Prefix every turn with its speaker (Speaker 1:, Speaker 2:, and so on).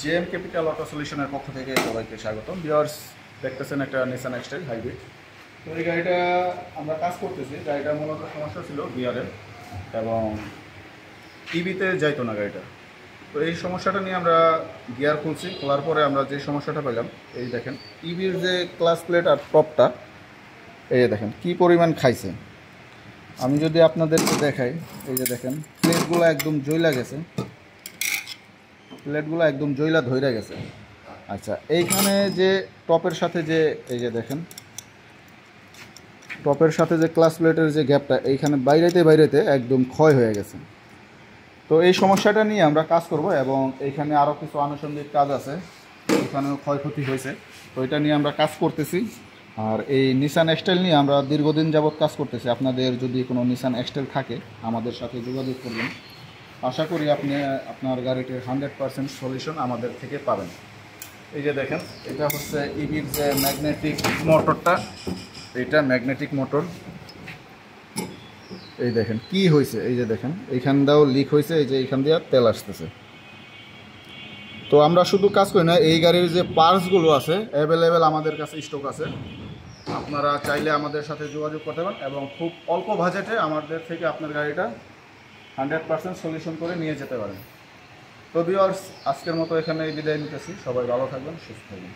Speaker 1: JM capital auto সলিউশনের পক্ষ থেকে সবাইকে স্বাগতম। ভিউয়ার্স, দেখতেছেন একটা নিসান এক্সটাইল হাইব্রিড। তো এই গাড়িটা আমরা কাজ করতেছি। গাড়িটার মূলত সমস্যা ছিল গিয়ারের, এবং ইবিতে যাইতো না গাড়িটা। তো এই সমস্যাটা নিয়ে আমরা গিয়ার খুলছি। খোলার পরে আমরা যে সমস্যাটা পেলাম, এই দেখেন ইবির যে ক্লাস প্লেট আর টপটা, এই দেখেন কি পরিমাণ খাইছে। আমি যদি আপনাদেরকে দেখাই, এই যে দেখেন প্লেটগুলো একদম জইলা গেছে, প্লেটগুলো একদম জইলা ধইরা গেছে। আচ্ছা, এইখানে যে টপের সাথে যে এই যে দেখেন টপের সাথে যে ক্লাস প্লেটের যে গ্যাপটা, এইখানে বাইরেতে একদম ক্ষয় হয়ে গেছে। তো এই সমস্যাটা নিয়ে আমরা কাজ করব, এবং এইখানে আরও কিছু আনুষঙ্গিক কাজ আছে, এখানেও ক্ষয়ক্ষতি হয়েছে। তো এটা নিয়ে আমরা কাজ করতেছি। আর এই নিসান এক্সটাইল নিয়ে আমরা দীর্ঘদিন যাবৎ কাজ করতেছি। আপনাদের যদি কোনো নিসান এক্সটাইল থাকে আমাদের সাথে যোগাযোগ করবেন। আশা করি আপনি আপনার গাড়িটির 100% সলিউশন আমাদের থেকে পাবেন। এই যে দেখেন, এটা হচ্ছে ইবির যে ম্যাগনেটিক মোটরটা, এটা ম্যাগনেটিক মোটর। এই দেখেন কি হয়েছে, এই যে দেখেন এইখানটাও লিক হয়েছে, এই যে এইখান দিয়ে তেল আসতেছে। তো আমরা শুধু কাজ করি না, এই গাড়ির যে পার্টসগুলো আছে অ্যাভেলেবেল আমাদের কাছে স্টক আছে। আপনারা চাইলে আমাদের সাথে যোগাযোগ করতে পারেন, এবং খুব অল্প বাজেটে আমাদের থেকে আপনার গাড়িটা 100% সলিউশন করে নিয়ে যেতে পারেন। তো ভিউয়ার্স, আজকের মতো এখানে বিদায় নিতেছি। সবাই ভালো থাকবেন, সুস্থ থাকবেন।